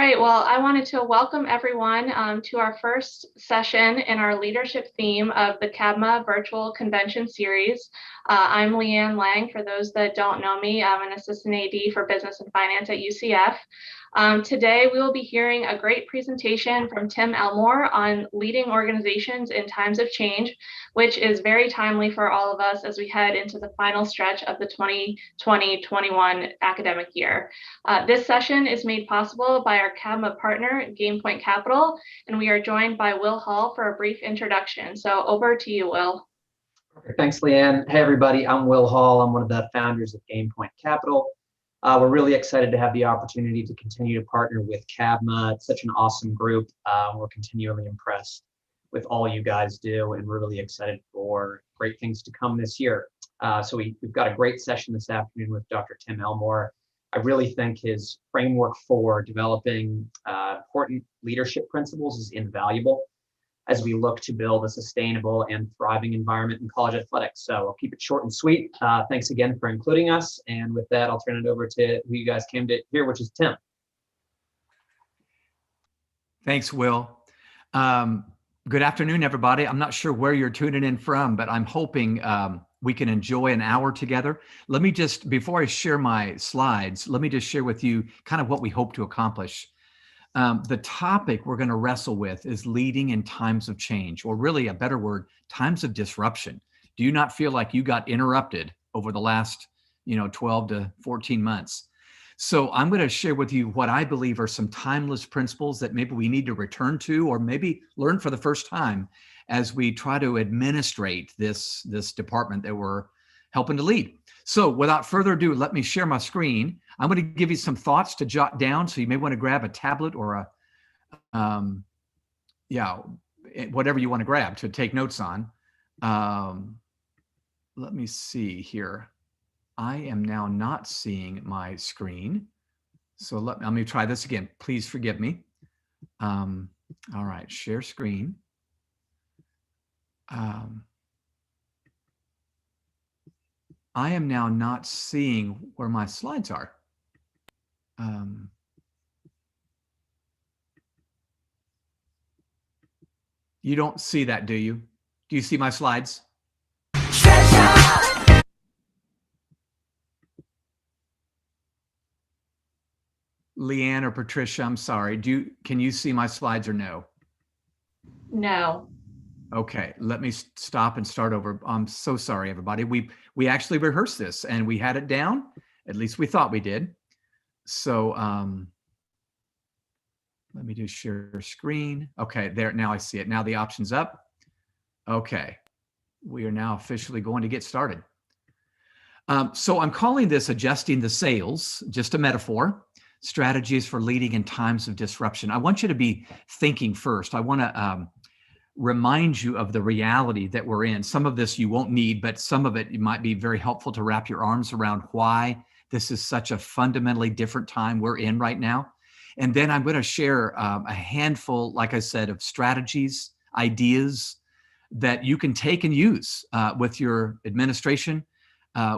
right, well, I wanted to welcome everyone to our first session in our leadership theme of the CABMA Virtual Convention Series. I'm Leanne Lang. For those that don't know me, I'm an Assistant AD for Business and Finance at UCF. Today, we will be hearing a great presentation from Tim Elmore on leading organizations in times of change, which is very timely for all of us as we head into the final stretch of the 2020-21 academic year. This session is made possible by our CABMA partner, GamePoint Capital, and we are joined by Will Hall for a brief introduction. So over to you, Will. Thanks, Leanne. Hey, everybody. I'm Will Hall. I'm one of the founders of GamePoint Capital. We're really excited to have the opportunity to continue to partner with CABMA. It's such an awesome group. We're continually impressed with all you guys do, and we're really excited for great things to come this year. So we've got a great session this afternoon with Dr. Tim Elmore. I really think his framework for developing important leadership principles is invaluable as we look to build a sustainable and thriving environment in college athletics. So I'll keep it short and sweet. Thanks again for including us. And with that, I'll turn it over to who you guys came to hear, which is Tim. Thanks, Will. Good afternoon, everybody. I'm not sure where you're tuning in from, but I'm hoping we can enjoy an hour together. Let me just, before I share my slides, let me just share with you kind of what we hope to accomplish. The topic we're going to wrestle with is leading in times of change, or really a better word, times of disruption. Do you not feel like you got interrupted over the last, 12 to 14 months? So I'm going to share with you what I believe are some timeless principles that maybe we need to return to, or maybe learn for the first time as we try to administrate this department that we're helping to lead. So without further ado, let me share my screen. I'm going to give you some thoughts to jot down. So you may want to grab a tablet or whatever you want to grab to take notes on. Let me see here. I am now not seeing my screen. So let me try this again. Please forgive me. All right, share screen. I am now not seeing where my slides are. You don't see that, do you? Do you see my slides? Leanne or Patricia, I'm sorry. Can you see my slides or no? No. Okay, let me stop and start over. I'm so sorry, everybody. We actually rehearsed this and we had it down. At least we thought we did. So let me do share screen. Okay, there, now I see it. Now the option's up. Okay, we are now officially going to get started. So I'm calling this adjusting the sails, just a metaphor. Strategies for leading in times of disruption. I want you to be thinking first. I want to remind you of the reality that we're in. Some of this you won't need, but some of it might be very helpful to wrap your arms around why this is such a fundamentally different time we're in right now. And then I'm going to share a handful, like I said, of strategies, ideas that you can take and use with your administration,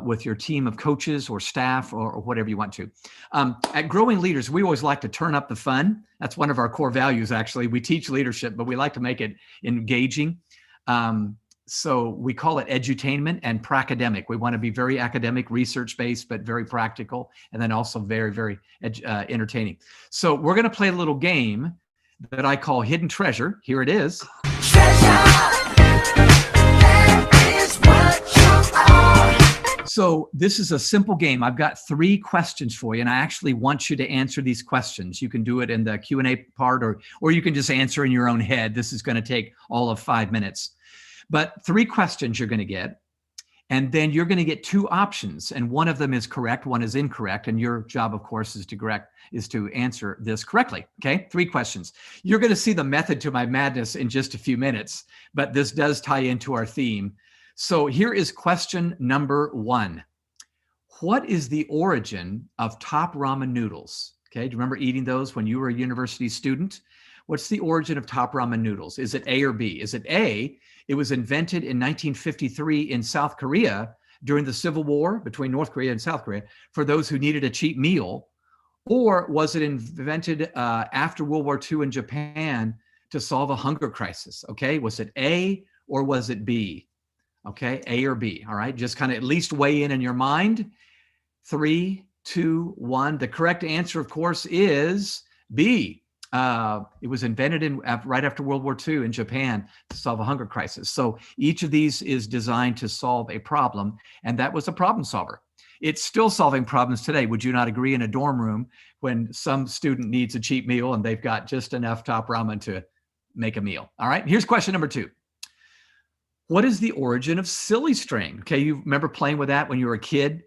with your team of coaches or staff or whatever you want to. At Growing Leaders, we always like to turn up the fun. That's one of our core values, actually. We teach leadership, but we like to make it engaging. So we call it edutainment and pracademic. We want to be very academic, research-based, but very practical, and then also very, very entertaining. So we're going to play a little game that I call Hidden Treasure. Here it is. So this is a simple game. I've got 3 questions for you, and I actually want you to answer these questions. You can do it in the Q&A part, or you can just answer in your own head. This is going to take all of 5 minutes. But 3 questions you're going to get, and then you're going to get 2 options, and one of them is correct, one is incorrect, and your job, of course, is to answer this correctly. Okay, 3 questions. You're going to see the method to my madness in just a few minutes, but this does tie into our theme. So here is question number 1. What is the origin of top ramen noodles? Okay, do you remember eating those when you were a university student? What's the origin of top ramen noodles? Is it A or B? Is it A, it was invented in 1953 in South Korea during the Civil War between North Korea and South Korea for those who needed a cheap meal? Or was it invented after World War II in Japan to solve a hunger crisis? Okay, was it A or was it B? Okay, A or B. All right, just kind of at least weigh in your mind. 3, 2, 1. The correct answer, of course, is B. It was invented right after World War II in Japan to solve a hunger crisis. So each of these is designed to solve a problem, and that was a problem solver. It's still solving problems today. Would you not agree, in a dorm room when some student needs a cheap meal and they've got just enough top ramen to make a meal? All right, here's question number 2. What is the origin of silly string? Okay, you remember playing with that when you were a kid?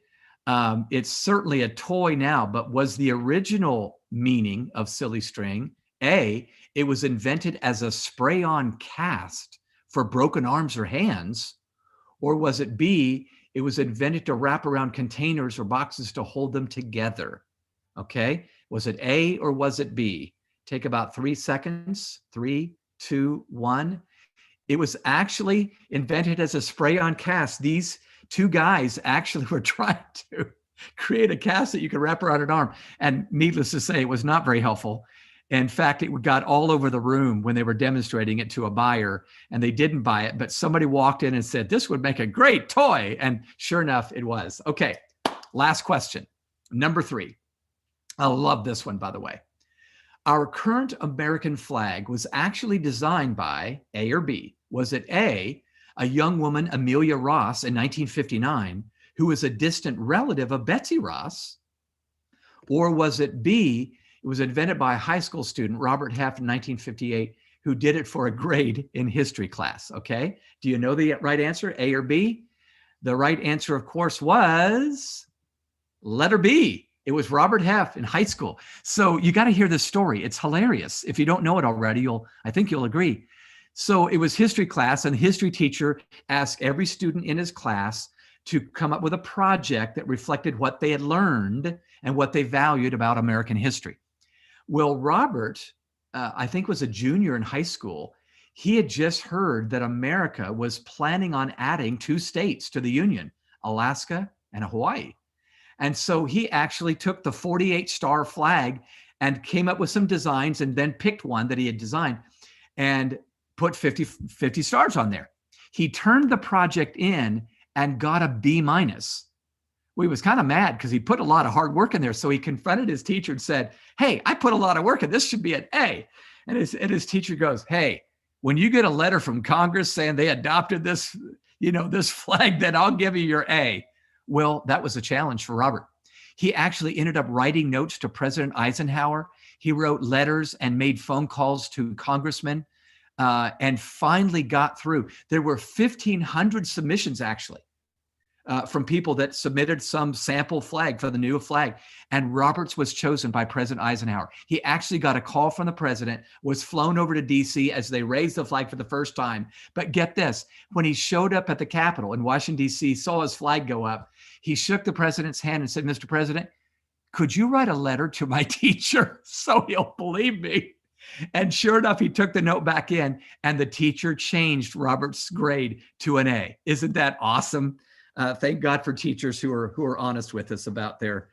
It's certainly a toy now, but was the original meaning of silly string, A, it was invented as a spray-on cast for broken arms or hands, or was it B, it was invented to wrap around containers or boxes to hold them together? Okay, was it A or was it B? Take about 3 seconds. 3, 2, 1. It was actually invented as a spray-on cast. These 2 guys actually were trying to create a cast that you could wrap around an arm. And needless to say, it was not very helpful. In fact, it got all over the room when they were demonstrating it to a buyer, and they didn't buy it, but somebody walked in and said, this would make a great toy. And sure enough, it was. Okay, last question. Number 3. I love this one, by the way. Our current American flag was actually designed by A or B. Was it A, a young woman, Amelia Ross, in 1959, who was a distant relative of Betsy Ross? Or was it B, it was invented by a high school student, Robert Heff, in 1958, who did it for a grade in history class? Okay, do you know the right answer, A or B? The right answer, of course, was letter B. It was Robert Heff in high school. So you got to hear this story. It's hilarious. If you don't know it already, I think you'll agree. So it was history class, and the history teacher asked every student in his class to come up with a project that reflected what they had learned and what they valued about American history. Well, Robert, I think, was a junior in high school. He had just heard that America was planning on adding 2 states to the Union, Alaska and Hawaii. And so he actually took the 48-star flag and came up with some designs, and then picked one that he had designed and put 50 stars on there. He turned the project in and got a B-. Well, he was kind of mad because he put a lot of hard work in there. So he confronted his teacher and said, hey, I put a lot of work in this, should be an A. And his teacher goes, hey, when you get a letter from Congress saying they adopted this, this flag, then I'll give you your A. Well, that was a challenge for Robert. He actually ended up writing notes to President Eisenhower. He wrote letters and made phone calls to congressmen, and finally got through. There were 1,500 submissions, actually, from people that submitted some sample flag for the new flag. And Roberts was chosen by President Eisenhower. He actually got a call from the president, was flown over to DC as they raised the flag for the first time. But get this, when he showed up at the Capitol in Washington, DC, saw his flag go up, he shook the president's hand and said, Mr. President, could you write a letter to my teacher so he'll believe me? And sure enough, he took the note back in, and the teacher changed Robert's grade to an A. Isn't that awesome? Thank God for teachers who are honest with us about their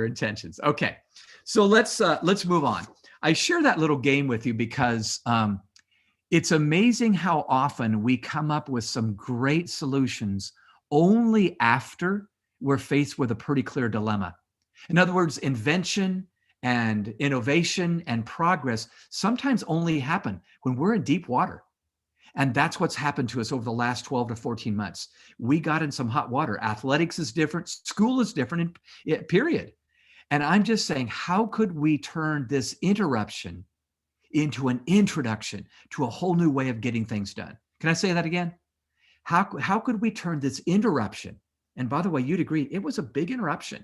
intentions. Okay, so let's move on. I share that little game with you because it's amazing how often we come up with some great solutions only after we're faced with a pretty clear dilemma. In other words, invention and innovation and progress sometimes only happen when we're in deep water. And that's what's happened to us over the last 12 to 14 months. We got in some hot water. Athletics is different. School is different, period. And I'm just saying, how could we turn this interruption into an introduction to a whole new way of getting things done? Can I say that again? How could we turn this interruption, and by the way, you'd agree, it was a big interruption,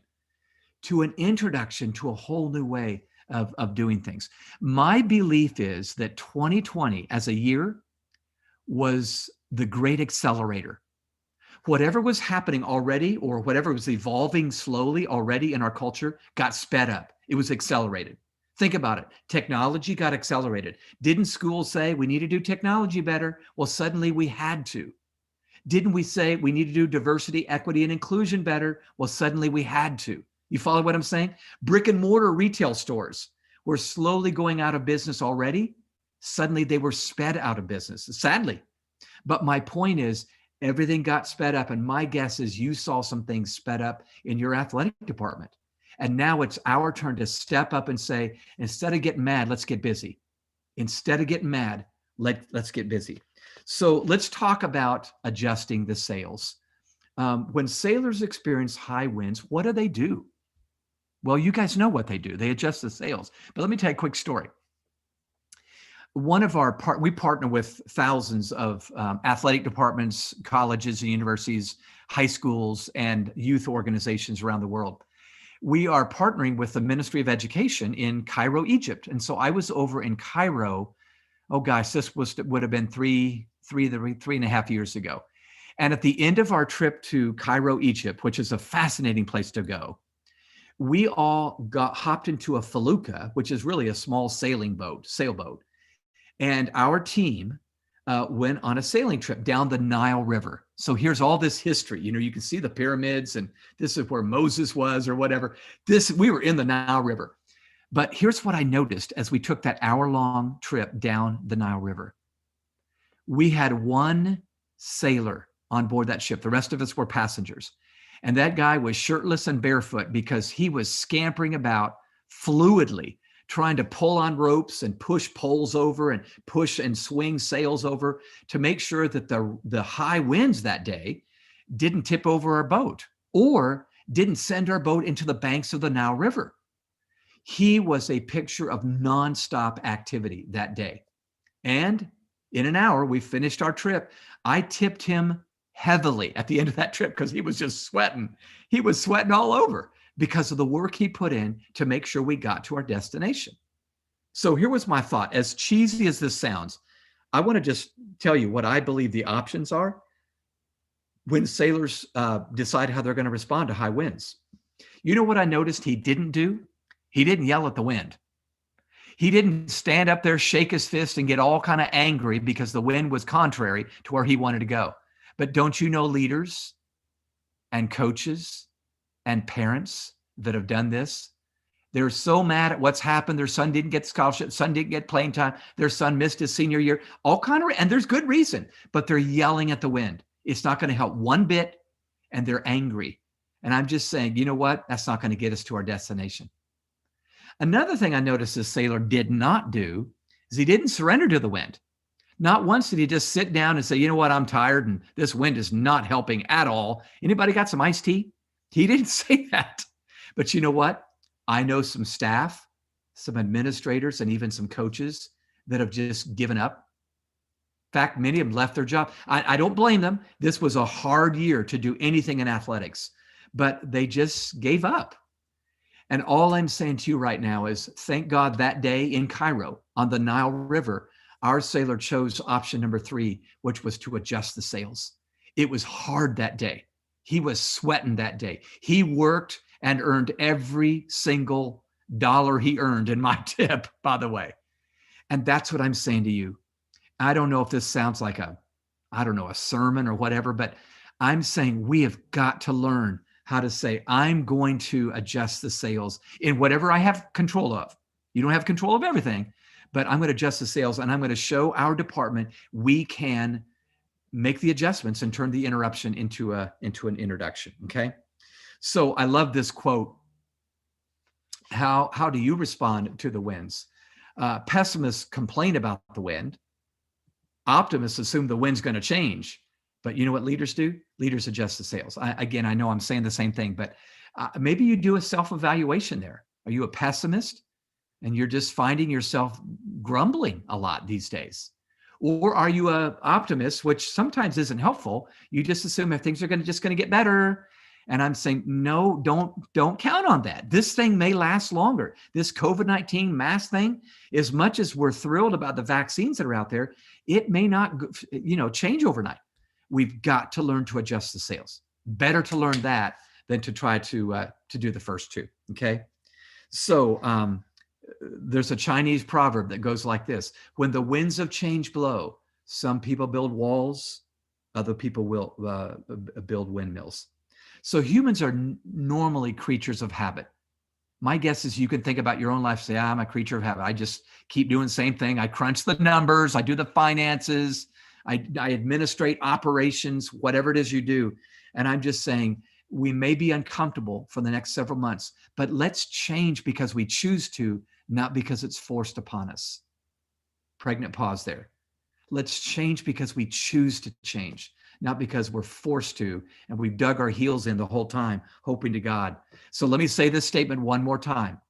to an introduction to a whole new way of doing things? My belief is that 2020 as a year was the great accelerator. Whatever was happening already, or whatever was evolving slowly already in our culture, got sped up. It was accelerated. Think about it. Technology got accelerated. Didn't schools say we need to do technology better? Well, suddenly we had to. Didn't we say we need to do diversity, equity, and inclusion better? Well, suddenly we had to. You follow what I'm saying? Brick and mortar retail stores were slowly going out of business already. Suddenly they were sped out of business, sadly. But my point is, everything got sped up. And my guess is you saw some things sped up in your athletic department. And now it's our turn to step up and say, instead of getting mad, let's get busy. Instead of getting mad, let's get busy. So let's talk about adjusting the sails. When sailors experience high winds, what do? Well, you guys know what they do. They adjust the sails. But let me tell you a quick story. We partner with thousands of athletic departments, colleges and universities, high schools, and youth organizations around the world. We are partnering with the Ministry of Education in Cairo, Egypt. And so I was over in Cairo. Oh gosh, this would have been three and a half years ago. And at the end of our trip to Cairo, Egypt, which is a fascinating place to go, we all hopped into a felucca, which is really a small sailboat. And our team went on a sailing trip down the Nile River. So here's all this history. You can see the pyramids, and this is where Moses was or whatever. We were in the Nile River. But here's what I noticed as we took that hour-long trip down the Nile River. We had one sailor on board that ship. The rest of us were passengers. And that guy was shirtless and barefoot because he was scampering about fluidly, trying to pull on ropes and push poles over and push and swing sails over to make sure that the high winds that day didn't tip over our boat or didn't send our boat into the banks of the Nile River. He was a picture of nonstop activity that day. And in an hour, we finished our trip. I tipped him heavily at the end of that trip because he was just sweating. He was sweating all over because of the work he put in to make sure we got to our destination. So here was my thought. As cheesy as this sounds, I want to just tell you what I believe the options are when sailors decide how they're going to respond to high winds. You know what I noticed he didn't do? He didn't yell at the wind. He didn't stand up there, shake his fist, and get all kind of angry because the wind was contrary to where he wanted to go. But don't you know leaders and coaches and parents that have done this? They're so mad at what's happened. Their son didn't get scholarship, son didn't get playing time, their son missed his senior year, and there's good reason, but they're yelling at the wind. It's not going to help one bit, and they're angry. And I'm just saying, you know what? That's not going to get us to our destination. Another thing I noticed this sailor did not do is he didn't surrender to the wind. Not once did he just sit down and say, you know what, I'm tired and this wind is not helping at all. Anybody got some iced tea? He didn't say that. But you know what? I know some staff, some administrators, and even some coaches that have just given up. In fact, many of them left their job. I don't blame them. This was a hard year to do anything in athletics, but they just gave up. And all I'm saying to you right now is thank God that day in Cairo on the Nile River, our sailor chose option number 3, which was to adjust the sails. It was hard that day. He was sweating that day. He worked and earned every single dollar he earned in my tip, by the way. And that's what I'm saying to you. I don't know if this sounds like a sermon or whatever, but I'm saying we have got to learn how to say, I'm going to adjust the sails in whatever I have control of. You don't have control of everything, but I'm going to adjust the sails, and I'm going to show our department we can make the adjustments and turn the interruption into an introduction. Okay. So I love this quote. How do you respond to the winds? Pessimists complain about the wind. Optimists assume the wind's going to change. But you know what leaders do? Leaders adjust the sails. I know I'm saying the same thing, but maybe you do a self-evaluation there. Are you a pessimist and you're just finding yourself grumbling a lot these days? Or are you an optimist, which sometimes isn't helpful? You just assume that things are just going to get better. And I'm saying, no, don't count on that. This thing may last longer. This COVID-19 mask thing, as much as we're thrilled about the vaccines that are out there, it may not, change overnight. We've got to learn to adjust the sails. Better to learn that than to try to do the first two. Okay. So there's a Chinese proverb that goes like this: when the winds of change blow, some people build walls, other people will build windmills. So humans are normally creatures of habit. My guess is you can think about your own life, say, I'm a creature of habit. I just keep doing the same thing. I crunch the numbers, I do the finances, I administrate operations, whatever it is you do. And I'm just saying, we may be uncomfortable for the next several months, but let's change because we choose to, not because it's forced upon us. Pregnant pause there. Let's change because we choose to change, not because we're forced to, and we've dug our heels in the whole time, hoping to God. So let me say this statement one more time.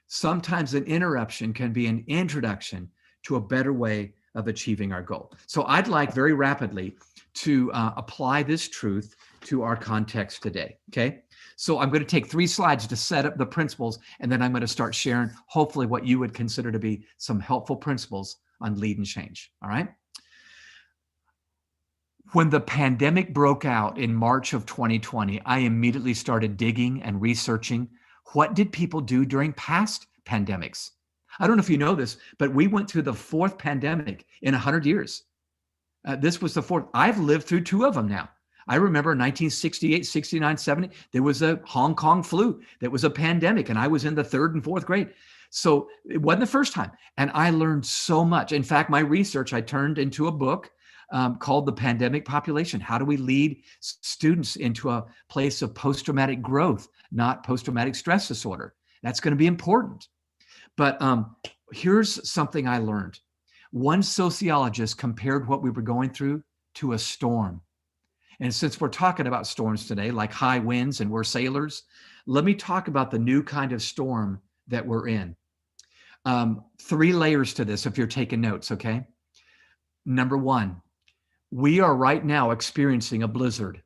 Sometimes an interruption can be an introduction to a better way of achieving our goal. So I'd like very rapidly to apply this truth to our context today, okay? So I'm going to take 3 slides to set up the principles, and then I'm going to start sharing hopefully what you would consider to be some helpful principles on lead and change, all right? When the pandemic broke out in March of 2020, I immediately started digging and researching what did people do during past pandemics. I don't know if you know this, but we went through the 4th pandemic in 100 years. This was the 4th. I've lived through 2 of them now. I remember 1968, 69, 70, there was a Hong Kong flu. That was a pandemic, and I was in the 3rd and 4th grade. So it wasn't the first time. And I learned so much. In fact, my research, I turned into a book called The Pandemic Population. How do we lead students into a place of post-traumatic growth, not post-traumatic stress disorder? That's going to be important. But here's something I learned. One sociologist compared what we were going through to a storm. And since we're talking about storms today, like high winds and we're sailors, let me talk about the new kind of storm that we're in. 3 layers to this if you're taking notes, okay? Number 1, we are right now experiencing a blizzard.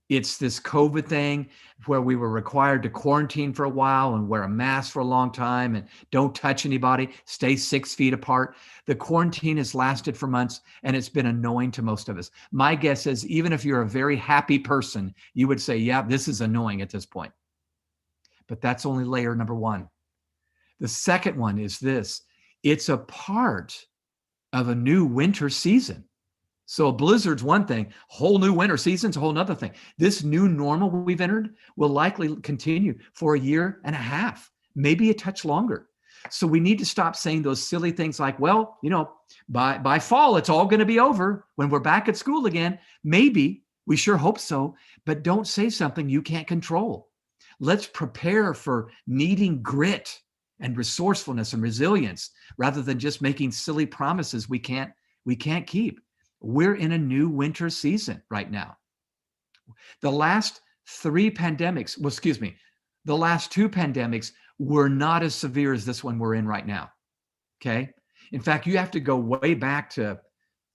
It's this COVID thing where we were required to quarantine for a while and wear a mask for a long time and don't touch anybody, stay 6 feet apart. The quarantine has lasted for months and it's been annoying to most of us. My guess is even if you're a very happy person, you would say, yeah, this is annoying at this point. But that's only layer number 1. The second one is this. It's a part of a new winter season. So a blizzard's one thing, whole new winter season's a whole nother thing. This new normal we've entered will likely continue for 1.5 years, maybe a touch longer. So we need to stop saying those silly things like, well, you know, by fall, it's all going to be over when we're back at school again. Maybe, we sure hope so, but don't say something you can't control. Let's prepare for needing grit and resourcefulness and resilience rather than just making silly promises we can't keep. We're in a new winter season right now. The last 3 pandemics, the last 2 pandemics were not as severe as this one we're in right now, okay? In fact, you have to go way back to,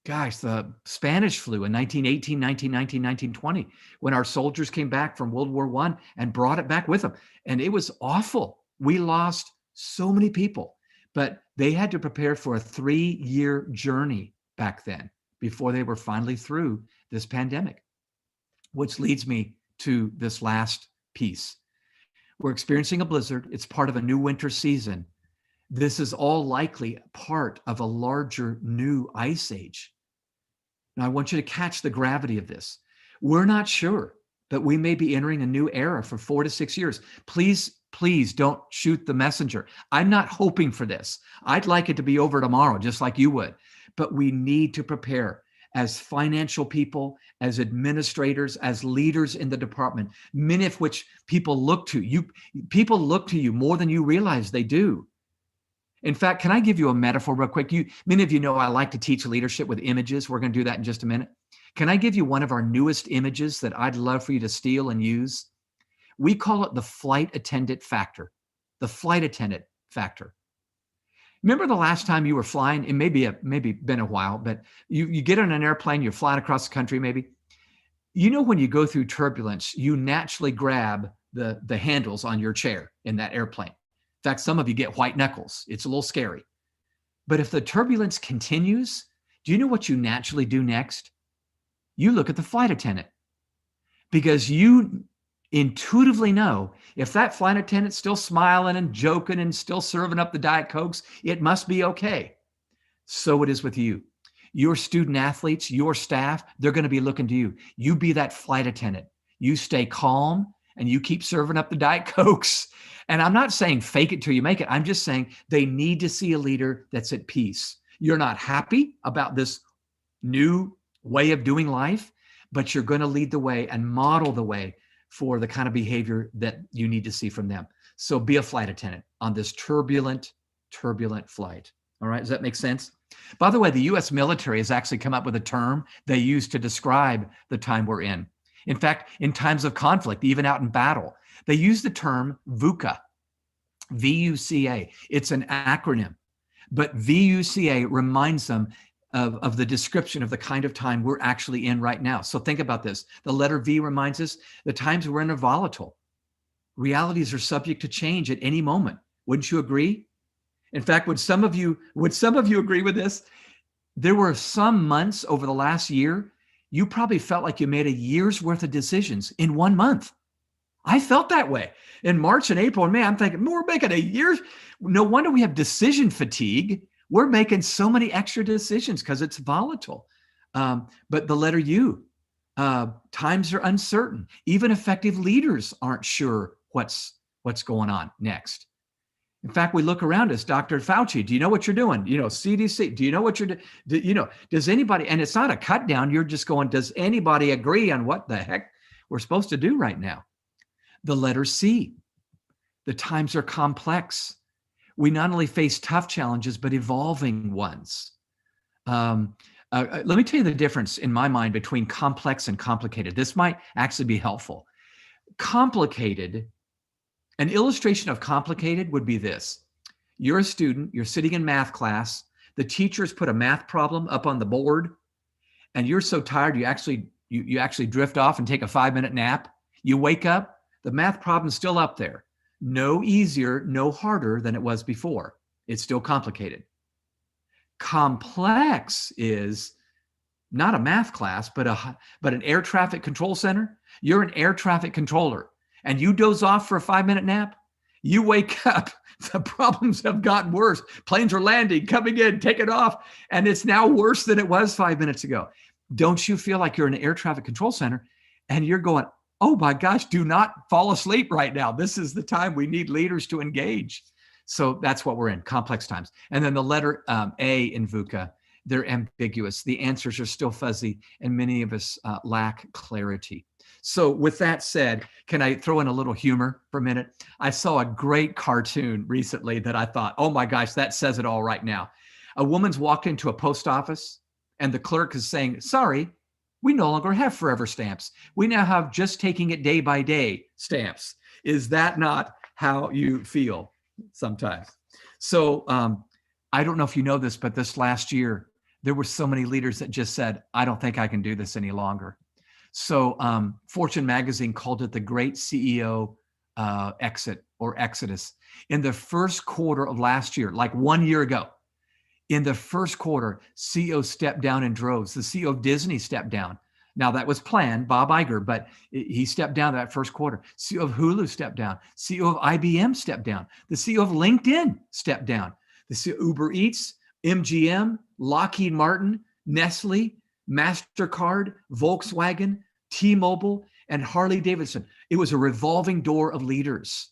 the Spanish flu in 1918, 1919, 1920, when our soldiers came back from World War I and brought it back with them. And it was awful. We lost so many people, but they had to prepare for a 3-year journey back then before they were finally through this pandemic, which leads me to this last piece. We're experiencing a blizzard. It's part of a new winter season. This is all likely part of a larger new ice age. Now, I want you to catch the gravity of this. We're not sure, but we may be entering a new era for 4 to 6 years. Please don't shoot the messenger. I'm not hoping for this. I'd like it to be over tomorrow, just like you would. But we need to prepare as financial people, as administrators, as leaders in the department, many of which people look to. People look to you more than you realize they do. In fact, can I give you a metaphor real quick? Many of you know I like to teach leadership with images. We're going to do that in just a minute. Can I give you one of our newest images that I'd love for you to steal and use? We call it the flight attendant factor. The flight attendant factor. Remember the last time you were flying? It may been a while, but you get on an airplane, you're flying across the country maybe. You know when you go through turbulence, you naturally grab the handles on your chair in that airplane. In fact, some of you get white knuckles. It's a little scary. But if the turbulence continues, do you know what you naturally do next? You look at the flight attendant because you intuitively know if that flight attendant's still smiling and joking and still serving up the Diet Cokes, it must be okay. So it is with you. Your student athletes, your staff, they're going to be looking to you. You be that flight attendant. You stay calm and you keep serving up the Diet Cokes. And I'm not saying fake it till you make it. I'm just saying they need to see a leader that's at peace. You're not happy about this new way of doing life, but you're going to lead the way and model the way for the kind of behavior that you need to see from them. So be a flight attendant on this turbulent flight. All right. Does that make sense? By the way, the US military has actually come up with a term they use to describe the time we're in. In fact, in times of conflict, even out in battle, they use the term VUCA, V-U-C-A. It's an acronym, but VUCA reminds them of the description of the kind of time we're actually in right now. So think about this. The letter V reminds us the times we're in are volatile. Realities are subject to change at any moment. Wouldn't you agree? In fact, would some of you agree with this? There were some months over the last year, you probably felt like you made a year's worth of decisions in 1 month. I felt that way. In March and April and May, I'm thinking, we're making a year. No wonder we have decision fatigue. We're making so many extra decisions because it's volatile. But the letter U, times are uncertain. Even effective leaders aren't sure what's going on next. In fact, we look around us, Dr. Fauci, do you know what you're doing? CDC, do you know what you're doing? Does anybody, and it's not a cut down, you're just going, does anybody agree on what the heck we're supposed to do right now? The letter C, the times are complex. We not only face tough challenges, but evolving ones. Let me tell you the difference in my mind between complex and complicated. This might actually be helpful. Complicated, an illustration of complicated would be this. You're a student, you're sitting in math class, the teacher's put a math problem up on the board, and you're so tired you actually drift off and take a 5-minute nap. You wake up, the math problem's still up there. No easier, no harder than it was before. It's still complicated. Complex is not a math class, but an air traffic control center. You're an air traffic controller and you doze off for a 5-minute nap. You wake up, the problems have gotten worse. Planes are landing, coming in, taking off, and it's now worse than it was 5 minutes ago. Don't you feel like you're in an air traffic control center and you're going, oh my gosh, do not fall asleep right now. This is the time we need leaders to engage. So that's what we're in, complex times. And then the letter A in VUCA, they're ambiguous. The answers are still fuzzy and many of us lack clarity. So with that said, can I throw in a little humor for a minute? I saw a great cartoon recently that I thought, oh my gosh, that says it all right now. A woman's walked into a post office and the clerk is saying, sorry, we no longer have forever stamps. We now have just taking it day by day stamps. Is that not how you feel sometimes? So I don't know if you know this, but this last year, there were so many leaders that just said, I don't think I can do this any longer. So Fortune magazine called it the great CEO exit or exodus. In the first quarter of last year, like 1 year ago, in the first quarter, CEOs stepped down in droves. The CEO of Disney stepped down. Now that was planned, Bob Iger, but he stepped down that first quarter. CEO of Hulu stepped down. CEO of IBM stepped down. The CEO of LinkedIn stepped down. The CEO of Uber Eats, MGM, Lockheed Martin, Nestle, MasterCard, Volkswagen, T-Mobile, and Harley Davidson. It was a revolving door of leaders.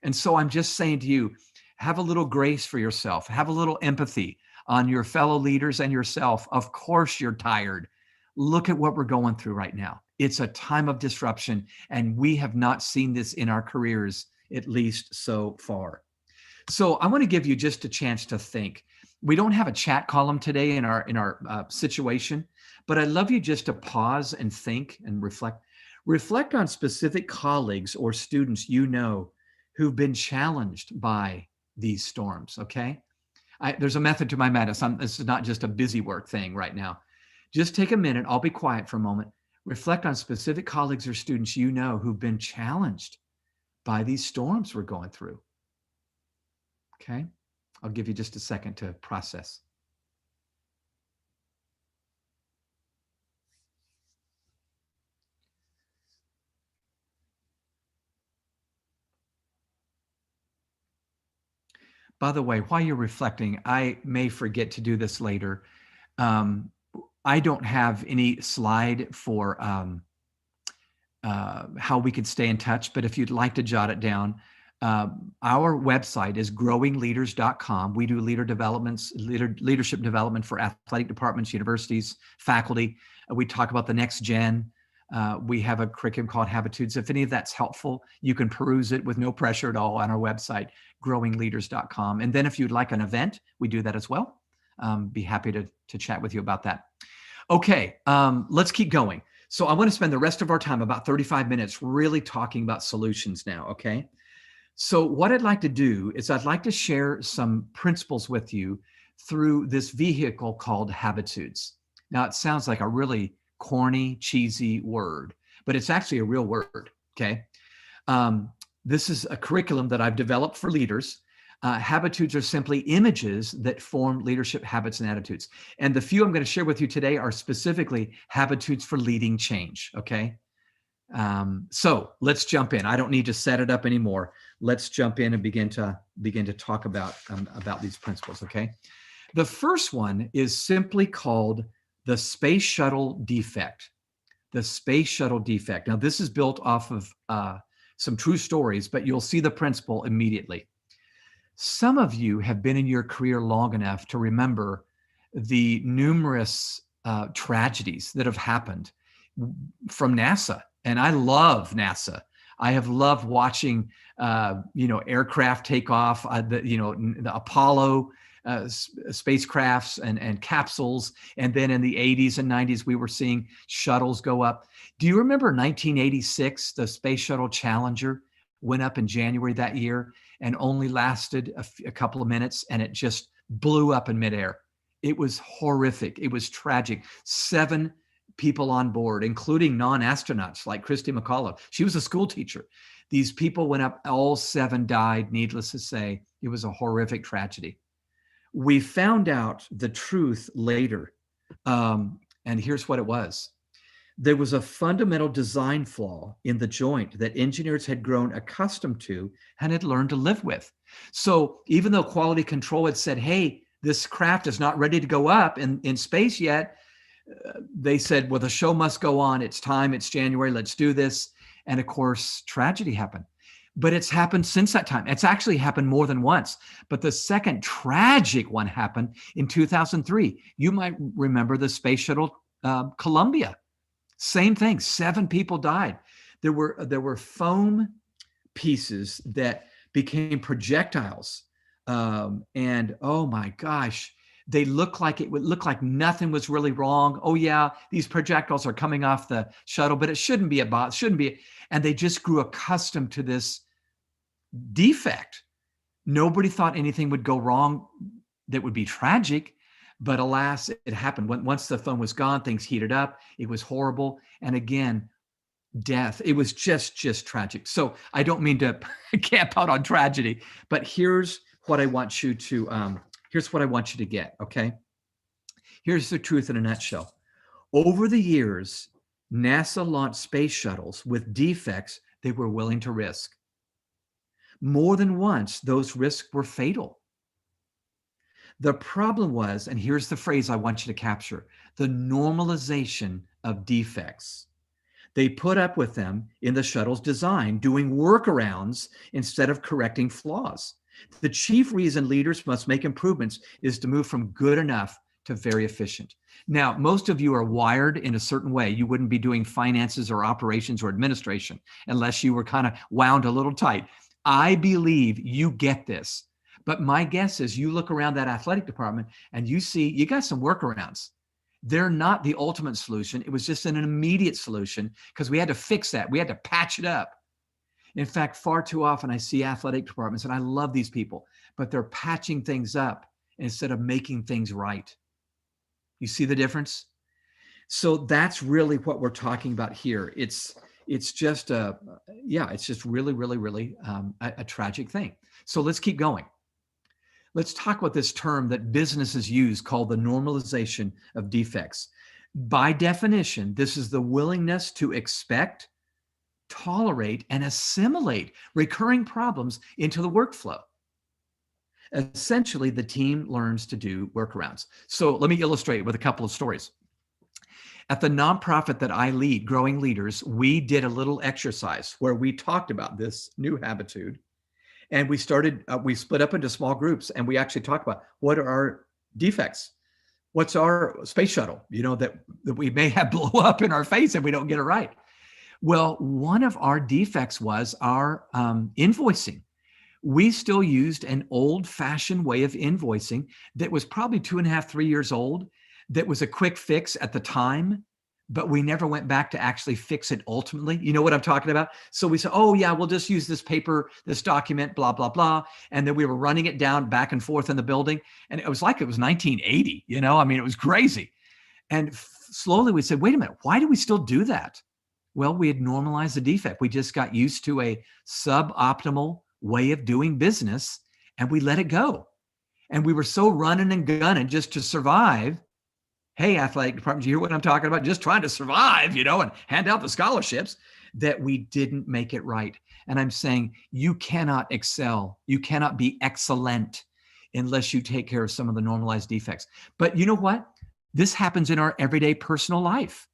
And so I'm just saying to you, have a little grace for yourself. Have a little empathy on your fellow leaders and yourself. Of course you're tired. Look at what we're going through right now. It's a time of disruption, and we have not seen this in our careers, at least so far. So I want to give you just a chance to think. We don't have a chat column today in our situation, but I'd love you just to pause and think and reflect. Reflect on specific colleagues or students you know who've been challenged by these storms, okay? There's a method to my madness. This is not just a busy work thing right now. Just take a minute. I'll be quiet for a moment. Reflect on specific colleagues or students you know who've been challenged by these storms we're going through. Okay? I'll give you just a second to process. By the way, while you're reflecting, I may forget to do this later. I don't have any slide for how we could stay in touch. But if you'd like to jot it down, our website is growingleaders.com. We do leadership development for athletic departments, universities, faculty. We talk about the next gen. We have a curriculum called Habitudes. If any of that's helpful, you can peruse it with no pressure at all on our website, growingleaders.com. And then if you'd like an event, we do that as well. Be happy to chat with you about that. Okay, let's keep going. So I want to spend the rest of our time, about 35 minutes, really talking about solutions now, okay? So what I'd like to do is I'd like to share some principles with you through this vehicle called Habitudes. Now, it sounds like a really corny, cheesy word, but it's actually a real word, okay? This is a curriculum that I've developed for leaders. Habitudes are simply images that form leadership habits and attitudes. And the few I'm going to share with you today are specifically habitudes for leading change, okay? So let's jump in. I don't need to set it up anymore. Let's jump in and begin to talk about these principles, okay? The first one is simply called the space shuttle defect. The space shuttle defect. Now, this is built off of some true stories, but you'll see the principle immediately. Some of you have been in your career long enough to remember the numerous tragedies that have happened from NASA. And I love NASA. I have loved watching, aircraft take off, the Apollo spacecrafts and capsules. And then in the 80s and 90s, we were seeing shuttles go up. Do you remember 1986, the Space Shuttle Challenger went up in January that year and only lasted a couple of minutes, and it just blew up in midair. It was horrific. It was tragic. 7 people on board, including non-astronauts like Christy McAuliffe. She was a school teacher. These people went up, all 7 died, needless to say. It was a horrific tragedy. We found out the truth later, and here's what it was. There was a fundamental design flaw in the joint that engineers had grown accustomed to and had learned to live with. So even though quality control had said, hey, this craft is not ready to go up in space yet, they said, well, the show must go on. It's time. It's January. Let's do this. And of course, tragedy happened. But it's happened since that time. It's actually happened more than once. But the second tragic one happened in 2003. You might remember the Space Shuttle Columbia. Same thing. 7 people died. There were foam pieces that became projectiles. And oh my gosh, they look like it would look like nothing was really wrong. Oh yeah, these projectiles are coming off the shuttle, but it shouldn't be shouldn't be. And they just grew accustomed to this defect. Nobody thought anything would go wrong that would be tragic, but alas, it happened. Once the foam was gone, things heated up. It was horrible. And again, death. It was just tragic. So I don't mean to camp out on tragedy, but here's what I want you to get, okay? Here's the truth in a nutshell. Over the years, NASA launched space shuttles with defects they were willing to risk. More than once, those risks were fatal. The problem was, and here's the phrase I want you to capture, the normalization of defects. They put up with them in the shuttle's design, doing workarounds instead of correcting flaws. The chief reason leaders must make improvements is to move from good enough to very efficient. Now, most of you are wired in a certain way. You wouldn't be doing finances or operations or administration unless you were kind of wound a little tight. I believe you get this. But my guess is you look around that athletic department and you see you got some workarounds. They're not the ultimate solution. It was just an immediate solution because we had to fix that. We had to patch it up. In fact, far too often I see athletic departments, and I love these people, but they're patching things up instead of making things right. You see the difference? So that's really what we're talking about here. It's just really a tragic thing. So let's keep going. Let's talk about this term that businesses use called the normalization of defects. By definition, this is the willingness to expect, tolerate, and assimilate recurring problems into the workflow. Essentially, the team learns to do workarounds. So let me illustrate with a couple of stories. At the nonprofit that I lead, Growing Leaders, we did a little exercise where we talked about this new habitude. And we split up into small groups, and we actually talked about what are our defects? What's our space shuttle, that we may have blow up in our face if we don't get it right. Well, one of our defects was our invoicing. We still used an old-fashioned way of invoicing that was probably 2.5, 3 years old, that was a quick fix at the time, but we never went back to actually fix it ultimately. You know what I'm talking about? So we said, oh yeah, we'll just use this paper, this document, blah, blah, blah. And then we were running it down back and forth in the building. And it was like it was 1980, it was crazy. And slowly we said, wait a minute, why do we still do that? Well, we had normalized the defect. We just got used to a suboptimal way of doing business, and we let it go. And we were so running and gunning just to survive. Hey, athletic department, you hear what I'm talking about? Just trying to survive, and hand out the scholarships, that we didn't make it right. And I'm saying you cannot excel. You cannot be excellent unless you take care of some of the normalized defects. But you know what? This happens in our everyday personal life.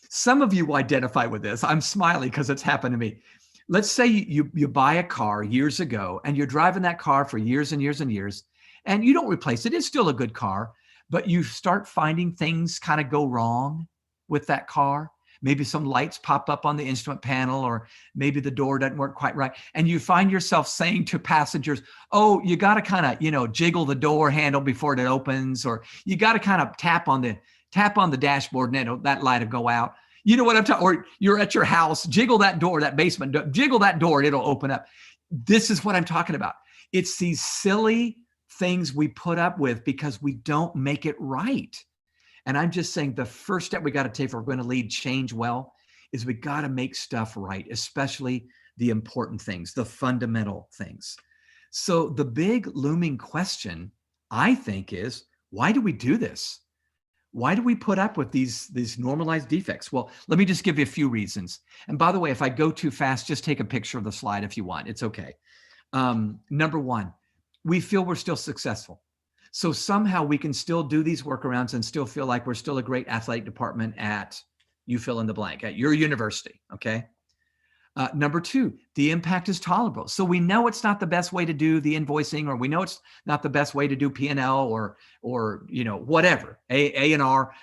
Some of you identify with this. I'm smiling because it's happened to me. Let's say you buy a car years ago, and you're driving that car for years and years and years, and you don't replace it. It's still a good car, but you start finding things kind of go wrong with that car. Maybe some lights pop up on the instrument panel, or maybe the door doesn't work quite right. And you find yourself saying to passengers, oh, you got to kind of, jiggle the door handle before it opens, or you got to kind of tap on the dashboard and that light will go out. You know what I'm talking, or you're at your house, jiggle that door, that basement door, jiggle that door and it'll open up. This is what I'm talking about. It's these silly things we put up with because we don't make it right. And I'm just saying the first step we got to take if we're going to lead change well is we got to make stuff right, especially the important things, the fundamental things. So the big looming question, I think, is why do we do this? Why do we put up with these normalized defects? Well, let me just give you a few reasons. And by the way, if I go too fast, just take a picture of the slide if you want. It's okay. Number one, we feel we're still successful. So somehow we can still do these workarounds and still feel like we're still a great athletic department at, you fill in the blank, at your university, okay? Number two, the impact is tolerable. So we know it's not the best way to do the invoicing, or we know it's not the best way to do P&L or whatever, A&R,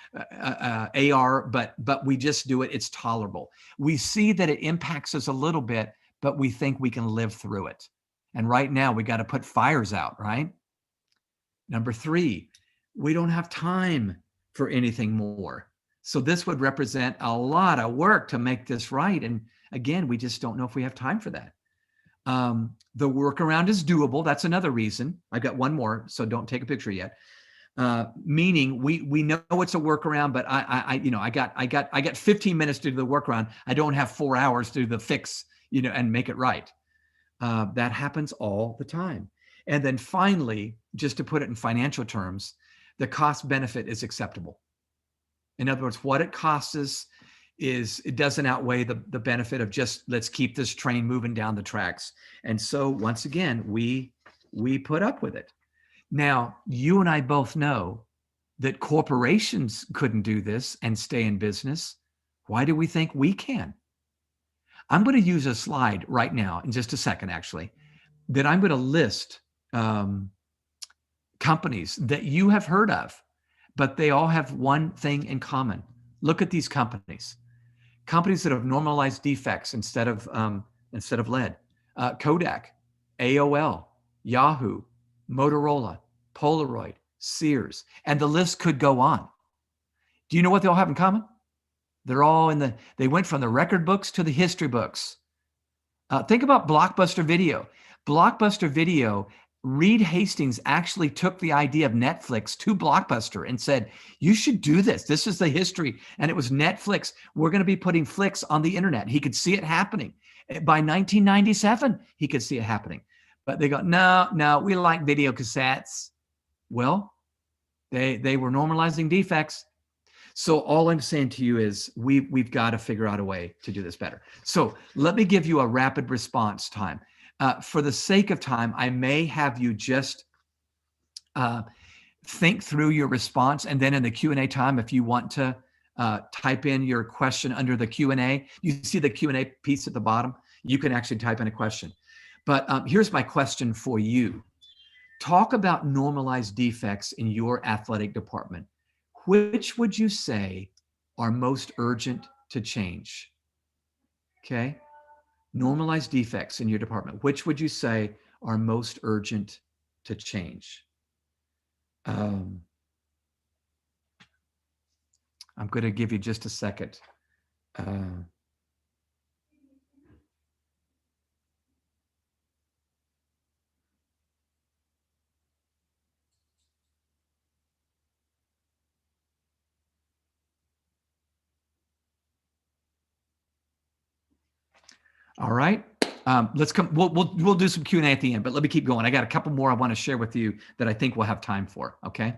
AR, but we just do it. It's tolerable. We see that it impacts us a little bit, but we think we can live through it. And right now we got to put fires out, right? Number three, we don't have time for anything more. So this would represent a lot of work to make this right. And again, we just don't know if we have time for that. The workaround is doable. That's another reason. I've got one more, so don't take a picture yet. Meaning we know it's a workaround, but I got 15 minutes to do the workaround. I don't have 4 hours to do the fix, and make it right. That happens all the time. And then finally, just to put it in financial terms, the cost benefit is acceptable. In other words, what it costs us it doesn't outweigh the benefit of just let's keep this train moving down the tracks. And so once again, we put up with it. Now, you and I both know that corporations couldn't do this and stay in business. Why do we think we can? I'm going to use a slide right now in just a second, actually, that I'm going to list companies that you have heard of, but they all have one thing in common. Look at these companies. Companies that have normalized defects instead of lead. Kodak, AOL, Yahoo, Motorola, Polaroid, Sears, and the list could go on. Do you know what they all have in common? They're all they went from the record books to the history books. Think about Blockbuster Video. Blockbuster Video, Reed Hastings actually took the idea of Netflix to Blockbuster and said, you should do this. This is the history. And it was Netflix. We're going to be putting flicks on the internet. He could see it happening. By 1997, he could see it happening. But they go, no, we like video cassettes. Well, they were normalizing defects. So all I'm saying to you is we've got to figure out a way to do this better. So let me give you a rapid response time. For the sake of time, I may have you just think through your response, and then in the Q&A time, if you want to type in your question under the Q&A. You see the Q&A piece at the bottom? You can actually type in a question. But here's my question for you. Talk about normalized defects in your athletic department. Which would you say are most urgent to change? Okay. Normalized defects in your department. Which would you say are most urgent to change? I'm going to give you just a second. All right. Let's come. We'll do some Q&A at the end, but let me keep going. I got a couple more I want to share with you that I think we'll have time for. Okay.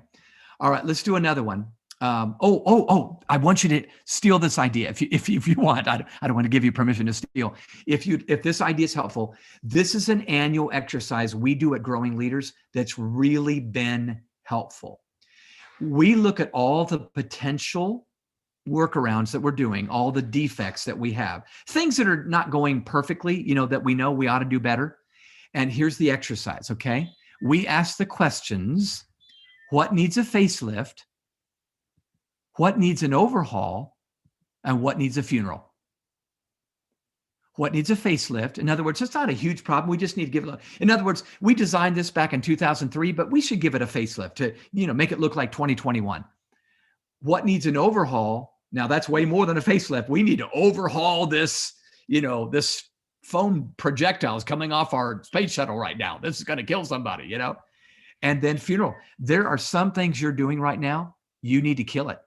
All right. Let's do another one. I want you to steal this idea if you want. I don't want to give you permission to steal. If this idea is helpful, this is an annual exercise we do at Growing Leaders that's really been helpful. We look at all the potential workarounds that we're doing, all the defects that we have, things that are not going perfectly, that we know we ought to do better. And here's the exercise, okay? We ask the questions: what needs a facelift? What needs an overhaul? And what needs a funeral? What needs a facelift? In other words, it's not a huge problem. We just need to give it in other words, we designed this back in 2003, but we should give it a facelift to, make it look like 2021. What needs an overhaul? Now that's way more than a facelift. We need to overhaul this, this foam projectiles coming off our space shuttle right now. This is going to kill somebody, And then funeral. There are some things you're doing right now. You need to kill it.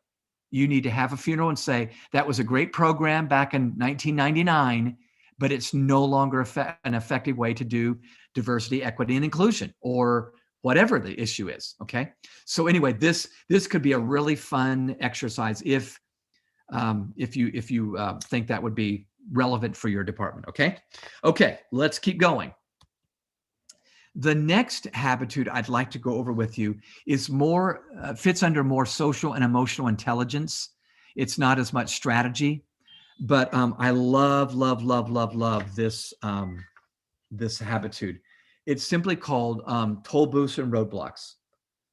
You need to have a funeral and say, that was a great program back in 1999, but it's no longer an effective way to do diversity, equity, and inclusion, or whatever the issue is. Okay. So anyway, this could be a really fun exercise if you think that would be relevant for your department. Okay. Okay. Let's keep going. The next habitude I'd like to go over with you is more fits under more social and emotional intelligence. It's not as much strategy, but I love this this habitude. It's simply called toll booths and roadblocks.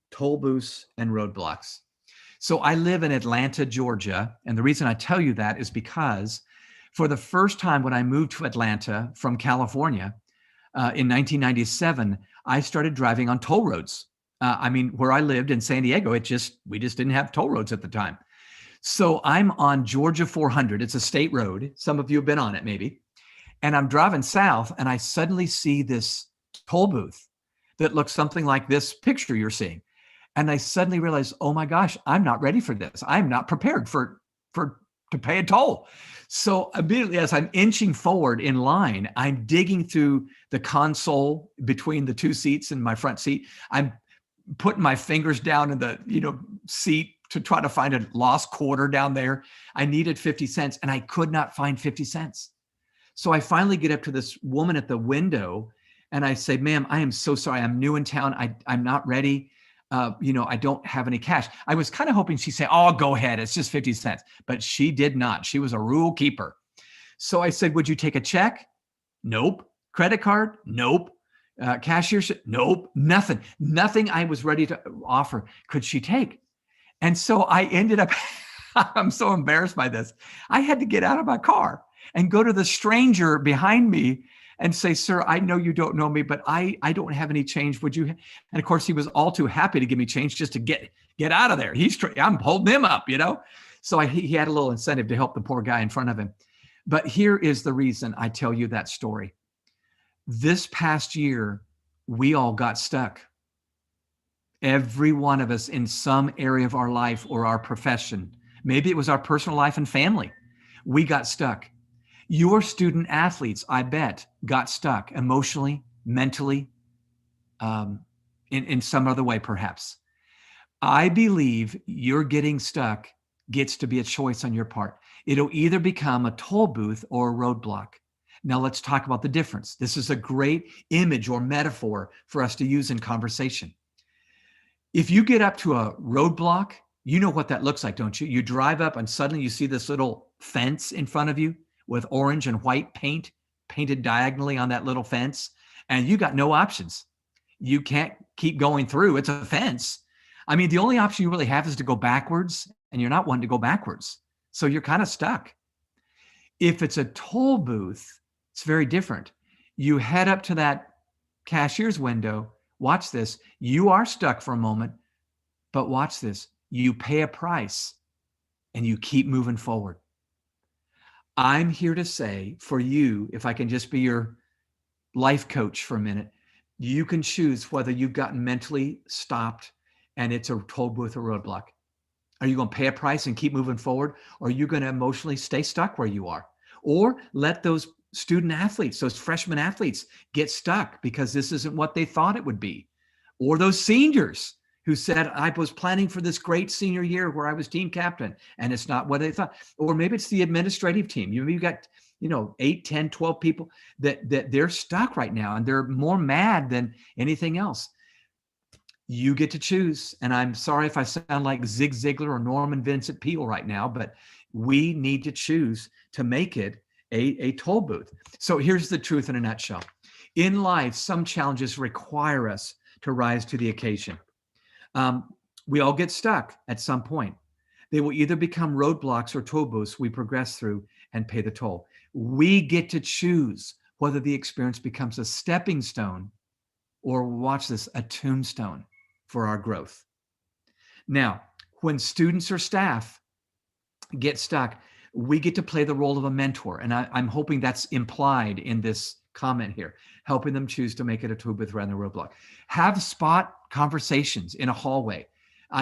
Toll booths and roadblocks. So I live in Atlanta, Georgia, and the reason I tell you that is because for the first time when I moved to Atlanta from California, in 1997, I started driving on toll roads. Where I lived in San Diego, we just didn't have toll roads at the time. So I'm on Georgia 400. It's a state road. Some of you have been on it maybe. And I'm driving south and I suddenly see this toll booth that looks something like this picture you're seeing. And I suddenly realized, oh my gosh, I'm not ready for this. I'm not prepared to pay a toll. So immediately as I'm inching forward in line, I'm digging through the console between the two seats in my front seat. I'm putting my fingers down in the seat to try to find a lost quarter down there. I needed 50 cents and I could not find 50 cents. So I finally get up to this woman at the window and I say, ma'am, I am so sorry. I'm new in town. I'm not ready. I don't have any cash. I was kind of hoping she'd say, oh, go ahead. It's just 50 cents. But she did not. She was a rule keeper. So I said, would you take a check? Nope. Credit card? Nope. Cashier's? Nope. Nothing I was ready to offer could she take. And so I ended up, I'm so embarrassed by this. I had to get out of my car and go to the stranger behind me and say, sir, I know you don't know me, but I don't have any change. Would you? And of course, he was all too happy to give me change just to get out of there. I'm holding him up, So he had a little incentive to help the poor guy in front of him. But here is the reason I tell you that story. This past year, we all got stuck. Every one of us in some area of our life or our profession. Maybe it was our personal life and family. We got stuck. Your student athletes, I bet, got stuck emotionally, mentally, in some other way, perhaps. I believe you're getting stuck gets to be a choice on your part. It'll either become a toll booth or a roadblock. Now let's talk about the difference. This is a great image or metaphor for us to use in conversation. If you get up to a roadblock, You know what that looks like, don't you? You drive up and suddenly you see this little fence in front of you with orange and white paint painted diagonally on that little fence, and you got no options. You can't keep going through. It's a fence. I mean, the only option you really have is to go backwards, and you're not wanting to go backwards. So you're kind of stuck. If it's a toll booth, it's very different. You head up to that cashier's window. Watch this. You are stuck for a moment, but watch this. You pay a price and you keep moving forward. I'm here to say for you, if I can just be your life coach for a minute, you can choose whether you've gotten mentally stopped and it's a toll booth or roadblock. Are you going to pay a price and keep moving forward? Or are you going to emotionally stay stuck where you are? Or let those student athletes, those freshman athletes get stuck because this isn't what they thought it would be. Or those seniors who said, I was planning for this great senior year where I was team captain, and it's not what they thought. Or maybe it's the administrative team. You've got 8, 10, 12 people that they're stuck right now, and they're more mad than anything else. You get to choose. And I'm sorry if I sound like Zig Ziglar or Norman Vincent Peale right now, but we need to choose to make it a toll booth. So here's the truth in a nutshell. In life, some challenges require us to rise to the occasion. We all get stuck at some point. They will either become roadblocks or toll booths we progress through and pay the toll. We get to choose whether the experience becomes a stepping stone or, watch this, a tombstone for our growth. Now, when students or staff get stuck, we get to play the role of a mentor. And I'm hoping that's implied in this comment here, helping them choose to make it a toll booth rather than a roadblock. Have spot conversations in a hallway.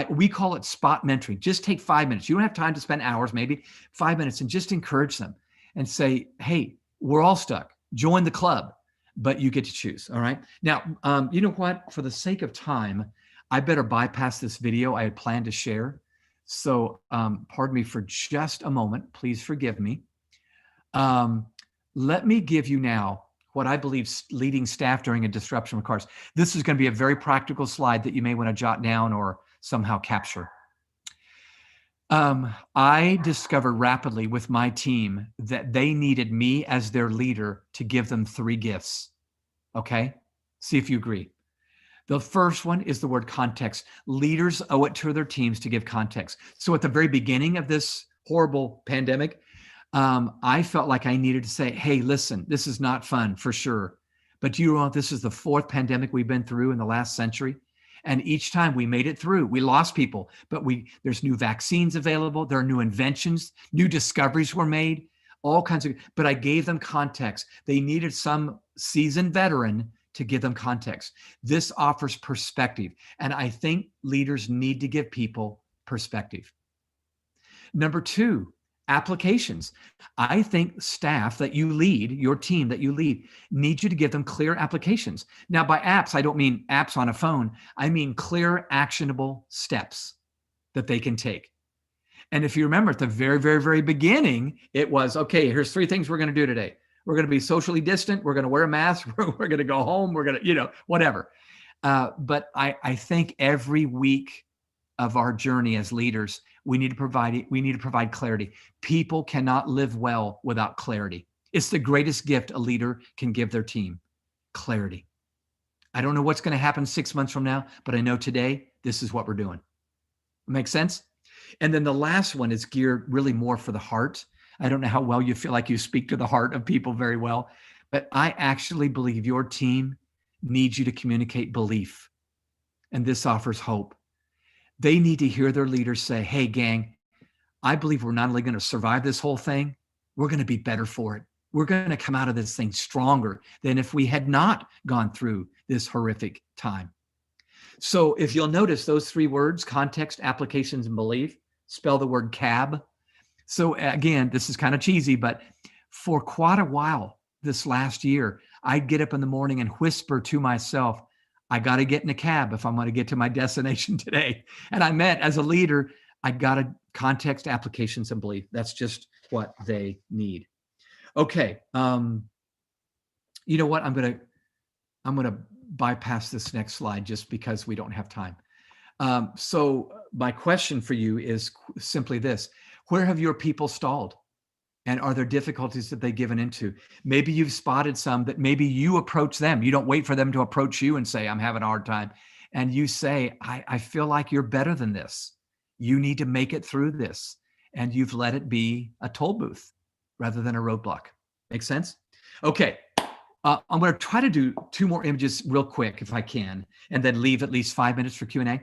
We call it spot mentoring. Just take 5 minutes. You don't have time to spend hours, maybe 5 minutes, and just encourage them and say, hey, we're all stuck. Join the club, but you get to choose. All right. Now, you know what? For the sake of time, I better bypass this video I had planned to share. So pardon me for just a moment. Please forgive me. Let me give you now what I believe leading staff during a disruption requires. This is going to be a very practical slide that you may want to jot down or somehow capture. I discovered rapidly with my team that they needed me as their leader to give them 3 gifts. Okay? See if you agree. The first one is the word context. Leaders owe it to their teams to give context. So at the very beginning of this horrible pandemic, I felt like I needed to say, hey, listen, this is not fun for sure. But do you know this is the 4th pandemic we've been through in the last century? And each time we made it through, we lost people, but there's new vaccines available. There are new inventions, new discoveries were made, all kinds of, but I gave them context. They needed some seasoned veteran to give them context. This offers perspective. And I think leaders need to give people perspective. Number 2, applications. I think staff that you lead, your team that you lead, need you to give them clear applications. Now, by apps, I don't mean apps on a phone. I mean clear, actionable steps that they can take. And if you remember at the very, very, very beginning, it was, okay, here's 3 things we're going to do today. We're going to be socially distant. We're going to wear a mask. We're going to go home. We're going to, whatever. But I think every week of our journey as leaders, we need to provide clarity. People cannot live well without clarity. It's the greatest gift a leader can give their team, clarity. I don't know what's going to happen 6 months from now, but I know today, this is what we're doing. Make sense? And then the last one is geared really more for the heart. I don't know how well you feel like you speak to the heart of people very well, but I actually believe your team needs you to communicate belief. And this offers hope. They need to hear their leaders say, hey, gang, I believe we're not only going to survive this whole thing, we're going to be better for it. We're going to come out of this thing stronger than if we had not gone through this horrific time. So if you'll notice those 3 words, context, applications, and belief, spell the word CAB. So again, this is kind of cheesy, but for quite a while this last year, I'd get up in the morning and whisper to myself, I got to get in a cab if I'm going to get to my destination today. And I meant as a leader, I got to context, applications, and belief. That's just what they need. Okay. You know what? I'm going to bypass this next slide just because we don't have time. So my question for you is simply this: where have your people stalled? And are there difficulties that they've given into? Maybe you've spotted some that maybe you approach them. You don't wait for them to approach you and say, I'm having a hard time. And you say, I feel like you're better than this. You need to make it through this. And you've let it be a toll booth rather than a roadblock. Make sense? Okay. I'm going to try to do 2 more images real quick if I can, and then leave at least 5 minutes for Q&A.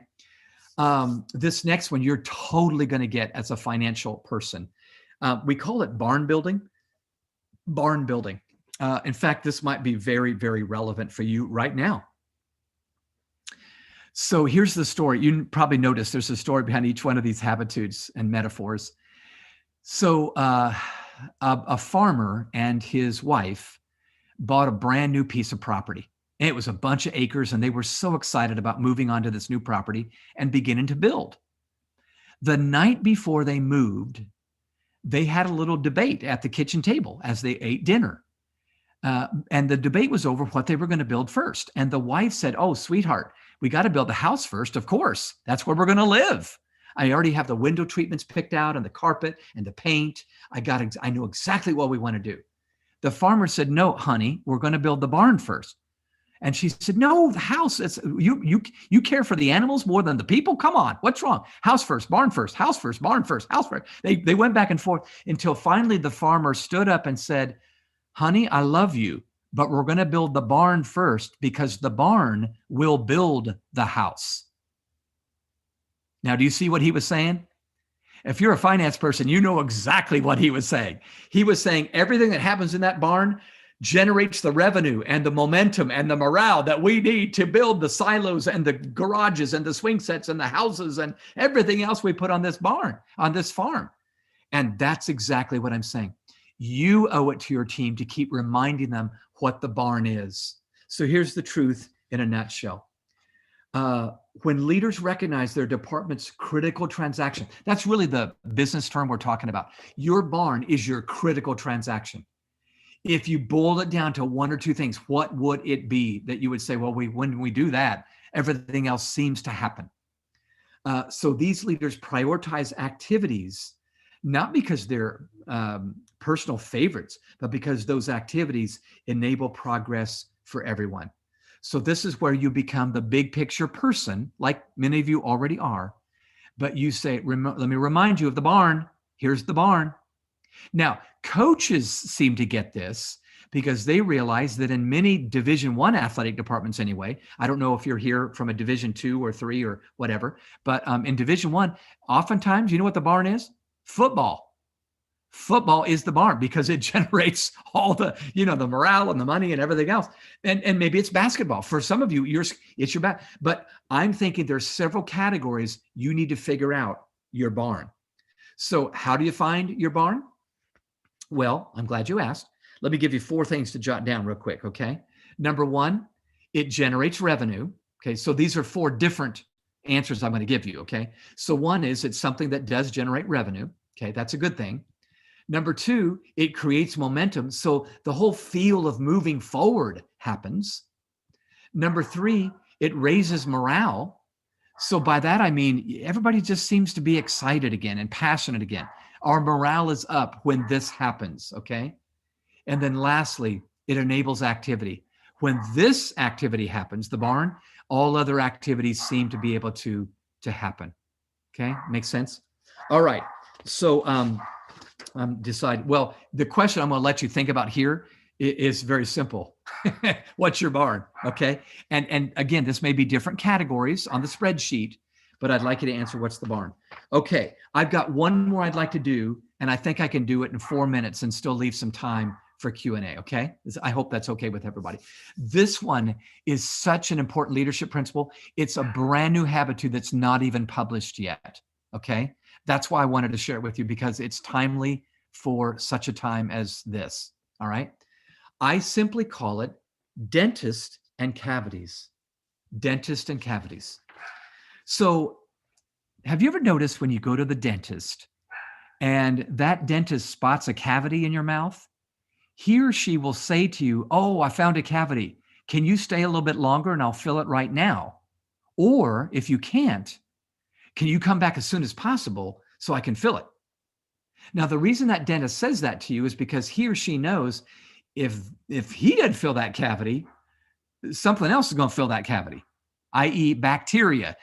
This next one, you're totally going to get as a financial person. We call it barn building. Barn building. In fact, this might be very, very relevant for you right now. So here's the story. You probably noticed there's a story behind each one of these habitudes and metaphors. So a farmer and his wife bought a brand new piece of property. And it was a bunch of acres, and they were so excited about moving onto this new property and beginning to build. The night before they moved, they had a little debate at the kitchen table as they ate dinner. And the debate was over what they were going to build first. And the wife said, oh, sweetheart, we got to build the house first, of course. That's where we're going to live. I already have the window treatments picked out and the carpet and the paint. I know exactly what we want to do. The farmer said, no, honey, we're going to build the barn first. And she said, no, the house, you care for the animals more than the people? Come on, what's wrong? House first, barn first, house first, barn first, house first. They went back and forth until finally the farmer stood up and said, honey, I love you, but we're going to build the barn first because the barn will build the house. Now, do you see what he was saying? If you're a finance person, you know exactly what he was saying. He was saying everything that happens in that barn generates the revenue and the momentum and the morale that we need to build the silos and the garages and the swing sets and the houses and everything else we put on this barn, on this farm. And that's exactly what I'm saying. You owe it to your team to keep reminding them what the barn is. So here's the truth in a nutshell. When leaders recognize their department's critical transaction, that's really the business term we're talking about. Your barn is your critical transaction. If you boil it down to 1 or 2 things, what would it be that you would say, well, when we do that, everything else seems to happen. So these leaders prioritize activities, not because they're personal favorites, but because those activities enable progress for everyone. So this is where you become the big picture person, like many of you already are. But you say, let me remind you of the barn. Here's the barn. Now, coaches seem to get this because they realize that in many Division I athletic departments anyway, I don't know if you're here from a Division II or III or whatever, but in Division I, oftentimes, you know what the barn is? Football. Football is the barn because it generates all the, the morale and the money and everything else. And maybe it's basketball. For some of you, it's your back. But I'm thinking there's several categories you need to figure out your barn. So how do you find your barn? Well, I'm glad you asked. Let me give you 4 things to jot down real quick, okay? Number 1, it generates revenue. Okay, so these are 4 different answers I'm going to give you, okay? So 1 is it's something that does generate revenue. Okay, that's a good thing. Number 2, it creates momentum. So the whole feel of moving forward happens. Number 3, it raises morale. So by that, I mean, everybody just seems to be excited again and passionate again. Our morale is up when this happens, okay? And then lastly, it enables activity. When this activity happens, the barn, all other activities seem to be able to happen. Okay, makes sense? All right, so well, the question I'm going to let you think about here is very simple. What's your barn? Okay. And again, this may be different categories on the spreadsheet, but I'd like you to answer what's the barn. Okay. I've got one more I'd like to do, and I think I can do it in 4 minutes and still leave some time for Q&A. Okay. I hope that's okay with everybody. This one is such an important leadership principle. It's a brand new habitude that's not even published yet. Okay. That's why I wanted to share it with you, because it's timely for such a time as this. All right. I simply call it dentist and cavities. Dentist and cavities. So have you ever noticed when you go to the dentist and that dentist spots a cavity in your mouth, he or she will say to you, oh, I found a cavity. Can you stay a little bit longer and I'll fill it right now? Or if you can't, Can you come back as soon as possible so I can fill it? Now, the reason that dentist says that to you is because he or she knows if he didn't fill that cavity, something else is going to fill that cavity, i.e. bacteria.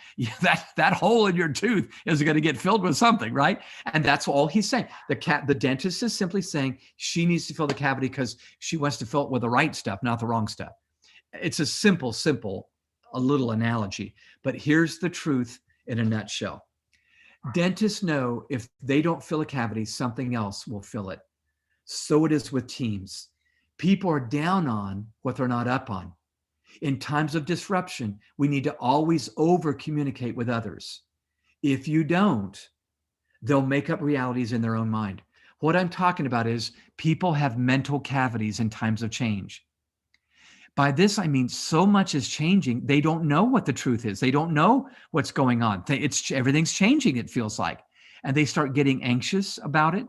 That hole in your tooth is going to get filled with something, right? And that's all he's saying. The dentist is simply saying she needs to fill the cavity because she wants to fill it with the right stuff, not the wrong stuff. It's a simple, a little analogy. But here's the truth in a nutshell. Dentists know if they don't fill a cavity, something else will fill it. So it is with teams. People are down on what they're not up on. In times of disruption, we need to always over communicate with others. If you don't, they'll make up realities in their own mind. What I'm talking about is people have mental cavities in times of change. By this, I mean so much is changing. They don't know what the truth is. They don't know what's going on. Everything's changing, it feels like. And they start getting anxious about it.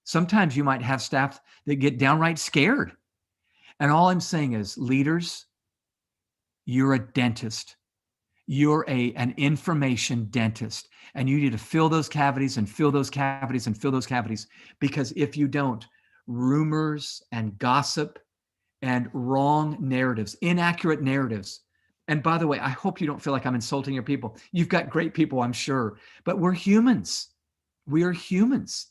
Sometimes you might have staff that get downright scared. And all I'm saying is, leaders, you're a dentist. You're an information dentist. And you need to fill those cavities and fill those cavities and fill those cavities. Because if you don't, rumors and gossip and wrong narratives, inaccurate narratives. And by the way, I hope you don't feel like I'm insulting your people. You've got great people, I'm sure, but we're humans. We are humans.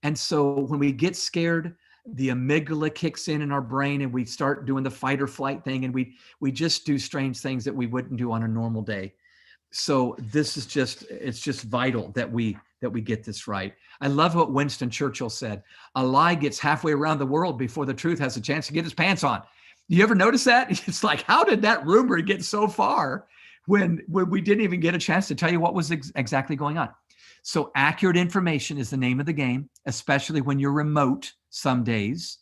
And so when we get scared, the amygdala kicks in our brain and we start doing the fight or flight thing. And we just do strange things that we wouldn't do on a normal day. So this is it's just vital that we get this right. I love what Winston Churchill said. A lie gets halfway around the world before the truth has a chance to get its pants on. You ever notice that? It's like, how did that rumor get so far when we didn't even get a chance to tell you what was exactly going on? So accurate information is the name of the game, especially when you're remote some days.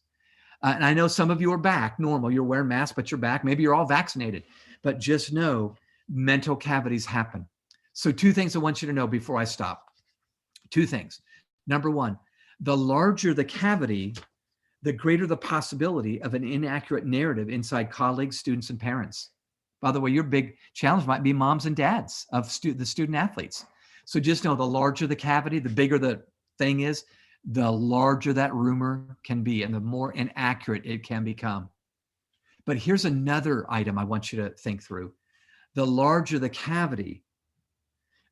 And I know some of you are back normal. You're wearing masks, but you're back. Maybe you're all vaccinated. But just know mental cavities happen. So 2 things I want you to know before I stop. 2 things. Number 1, the larger the cavity, the greater the possibility of an inaccurate narrative inside colleagues, students, and parents. By the way, your big challenge might be moms and dads of the student athletes. So just know the larger the cavity, the bigger the thing is, the larger that rumor can be and the more inaccurate it can become. But here's another item I want you to think through. The larger the cavity,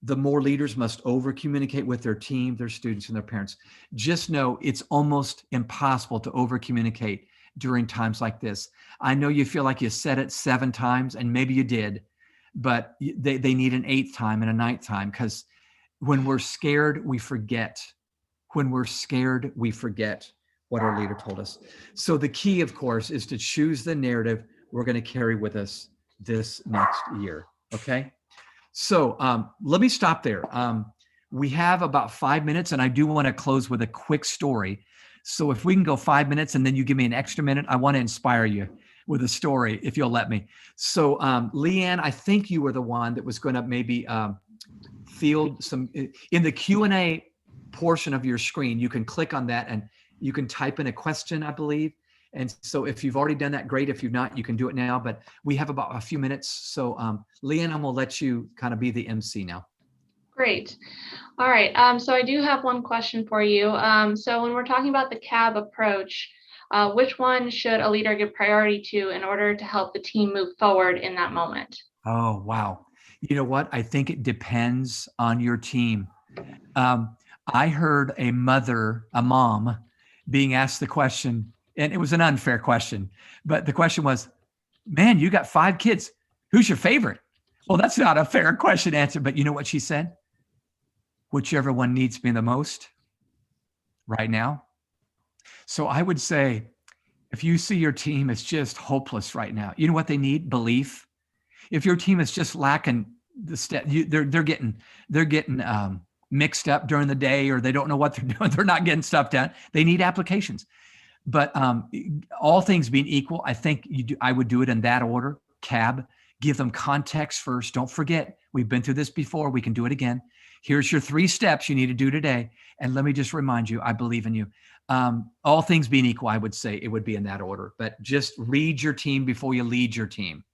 the more leaders must over communicate with their team, their students, and their parents. Just know it's almost impossible to over communicate during times like this. I know you feel like you said it 7 times, and maybe you did, but they need an 8th time and a 9th time, because when we're scared, we forget. When we're scared, we forget what our leader told us. So the key, of course, is to choose the narrative we're going to carry with us this next year. Okay. So let me stop there. We have about 5 minutes, and I do want to close with a quick story. So if we can go 5 minutes and then you give me an extra minute, I want to inspire you with a story, if you'll let me. So Leanne, I think you were the one that was going to maybe field some in the Q&A portion of your screen. You can click on that and you can type in a question, I believe. And so if you've already done that, great. If you've not, you can do it now, but we have about a few minutes. So Leanne, I'm gonna let you kind of be the MC now. Great. All right. So I do have one question for you. So when we're talking about the CAB approach, which one should a leader give priority to in order to help the team move forward in that moment? Oh, wow. You know what? I think it depends on your team. I heard a mom being asked the question, and it was an unfair question, but the question was, man, you got 5 kids. Who's your favorite? Well, that's not a fair question to answer, but you know what she said? Whichever one needs me the most right now. So I would say, if you see your team is just hopeless right now, you know what they need? Belief. If your team is just lacking the step, they're getting mixed up during the day, or they don't know what they're doing, they're not getting stuff done. They need applications. But all things being equal, I think I would do it in that order. CAB, give them context first. Don't forget, we've been through this before. We can do it again. Here's your 3 steps you need to do today. And let me just remind you, I believe in you. All things being equal, I would say it would be in that order. But just read your team before you lead your team.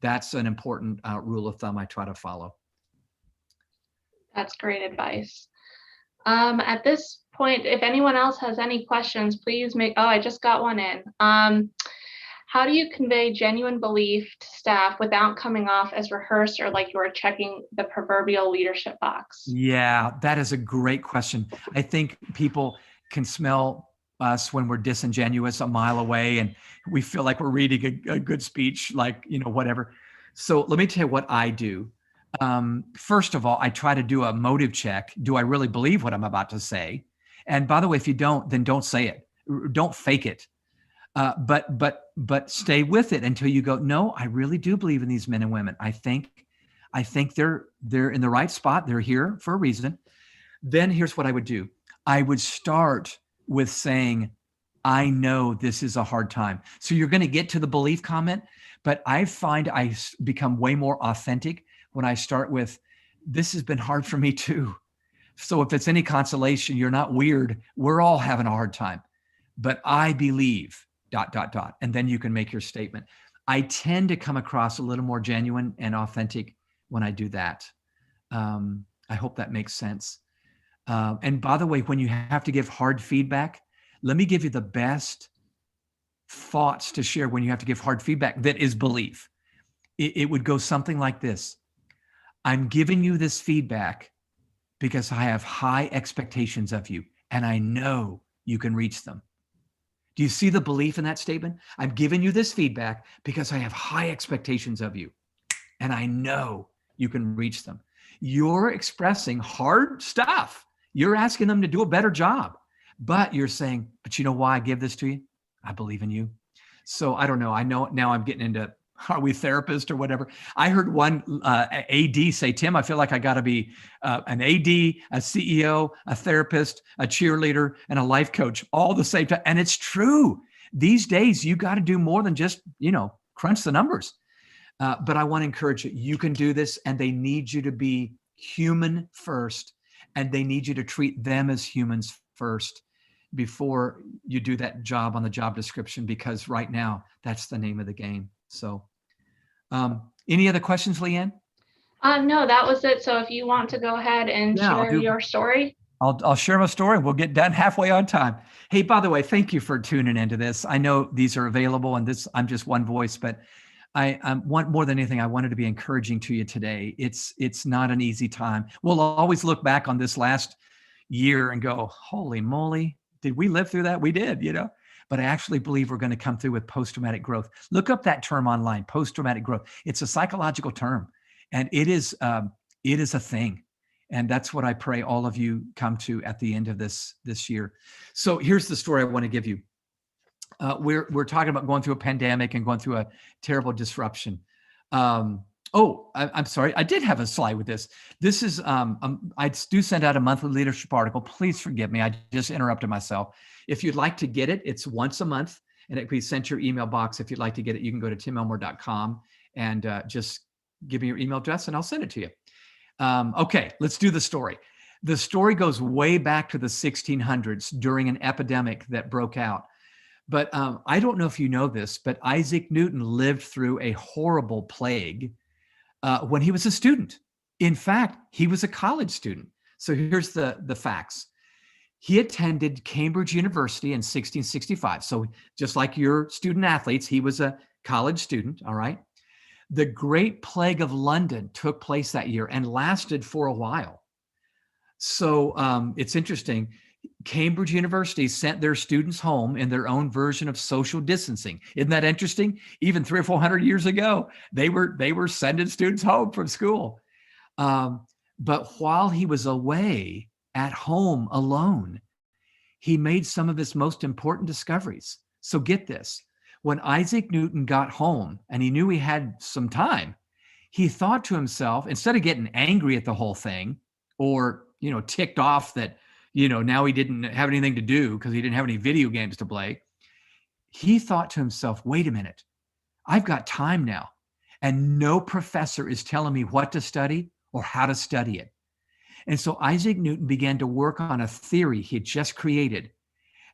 That's an important rule of thumb I try to follow. That's great advice. At this point, if anyone else has any questions, please oh, I just got one in. How do you convey genuine belief to staff without coming off as rehearsed or like you're checking the proverbial leadership box? Yeah, that is a great question. I think people can smell us when we're disingenuous a mile away and we feel like we're reading a good speech, like, whatever. So let me tell you what I do. First of all, I try to do a motive check. Do I really believe what I'm about to say? And by the way, if you don't, then don't say it. Don't fake it. But stay with it until you go, no, I really do believe in these men and women. I think they're in the right spot. They're here for a reason. Then here's what I would do. I would start with saying, I know this is a hard time. So you're going to get to the belief comment, but I find I become way more authentic when I start with, this has been hard for me too. So if it's any consolation, you're not weird. We're all having a hard time, but I believe ... And then you can make your statement. I tend to come across a little more genuine and authentic when I do that. I hope that makes sense. And by the way, when you have to give hard feedback, let me give you the best thoughts to share when you have to give hard feedback that is belief. It would go something like this. I'm giving you this feedback because I have high expectations of you and I know you can reach them. Do you see the belief in that statement? I'm giving you this feedback because I have high expectations of you and I know you can reach them. You're expressing hard stuff. You're asking them to do a better job, but you're saying, but you know why I give this to you? I believe in you. So I don't know. I know now I'm getting into, are we therapists or whatever? I heard one AD say, Tim, I feel like I got to be an AD, a CEO, a therapist, a cheerleader, and a life coach all the same time. And it's true. These days, you got to do more than just, crunch the numbers. But I want to encourage you. You can do this, and they need you to be human first, and they need you to treat them as humans first before you do that job on the job description, because right now, that's the name of the game. So any other questions, Leanne? No, that was it. So if you want to go ahead and share your story. I'll share my story. We'll get done halfway on time. Hey, by the way, thank you for tuning into this. I know these are available and I'm just one voice, but I want more than anything, I wanted to be encouraging to you today. It's not an easy time. We'll always look back on this last year and go, holy moly, did we live through that? We did, But I actually believe we're going to come through with post-traumatic growth. Look up that term online, post-traumatic growth. It's a psychological term, and it is a thing. And that's what I pray all of you come to at the end of this year. So here's the story I want to give you. We're talking about going through a pandemic and going through a terrible disruption. I'm sorry. I did have a slide with this. This is, I do send out a monthly leadership article. Please forgive me. I just interrupted myself. If you'd like to get it, it's once a month and it can be sent to your email box. If you'd like to get it, you can go to timelmore.com and just give me your email address and I'll send it to you. Okay, let's do the story. The story goes way back to the 1600s during an epidemic that broke out. But I don't know if you know this, but Isaac Newton lived through a horrible plague when he was a student. In fact, he was a college student. So here's the facts. He attended Cambridge University in 1665. So just like your student athletes, he was a college student, all right? The Great Plague of London took place that year and lasted for a while. So it's interesting. Cambridge University sent their students home in their own version of social distancing. Isn't that interesting? Even 300 or 400 years ago, they were sending students home from school. But while he was away at home alone, he made some of his most important discoveries. So get this. When Isaac Newton got home and he knew he had some time, he thought to himself, instead of getting angry at the whole thing or, ticked off that, now he didn't have anything to do because he didn't have any video games to play, he thought to himself, wait a minute, I've got time now and no professor is telling me what to study or how to study it. And so Isaac Newton began to work on a theory he had just created.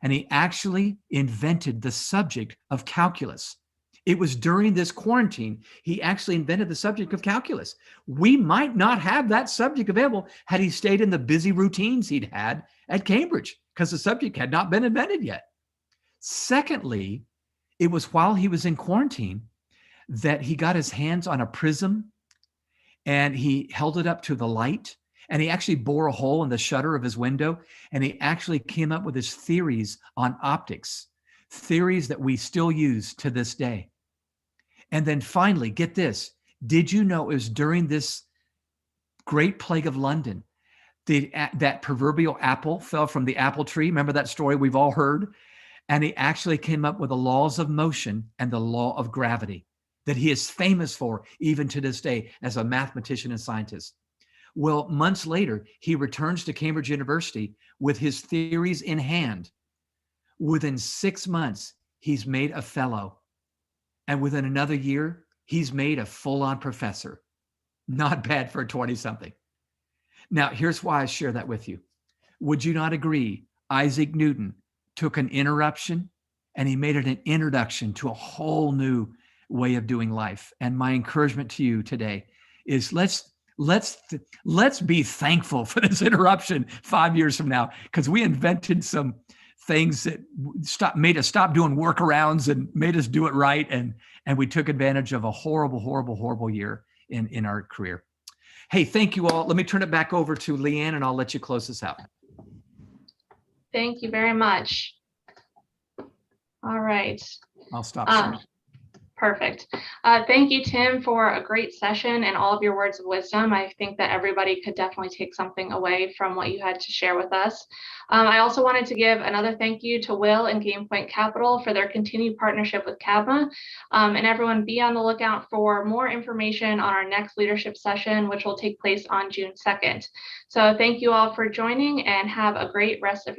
And he actually invented the subject of calculus. It was during this quarantine, he actually invented the subject of calculus. We might not have that subject available had he stayed in the busy routines he'd had at Cambridge, because the subject had not been invented yet. Secondly, it was while he was in quarantine that he got his hands on a prism and he held it up to the light, and he actually bore a hole in the shutter of his window, and he actually came up with his theories on optics, theories that we still use to this day. And then finally, get this, did you know it was during this Great Plague of London, that proverbial apple fell from the apple tree? Remember that story we've all heard? And he actually came up with the laws of motion and the law of gravity that he is famous for even to this day as a mathematician and scientist. Well, months later, he returns to Cambridge University with his theories in hand. Within 6 months, he's made a fellow. And within another year, he's made a full-on professor. Not bad for a 20-something. Now, here's why I share that with you. Would you not agree? Isaac Newton took an interruption and he made it an introduction to a whole new way of doing life. And my encouragement to you today is let's be thankful for this interruption 5 years from now, because we invented some things that made us stop doing workarounds and made us do it right. And we took advantage of a horrible year in our career. Hey, thank you all. Let me turn it back over to Leanne and I'll let you close this out. Thank you very much. All right. I'll stop sharing. Perfect. Thank you, Tim, for a great session and all of your words of wisdom. I think that everybody could definitely take something away from what you had to share with us. I also wanted to give another thank you to Will and GamePoint Capital for their continued partnership with CABMA. And everyone, be on the lookout for more information on our next leadership session, which will take place on June 2nd. So thank you all for joining and have a great rest of your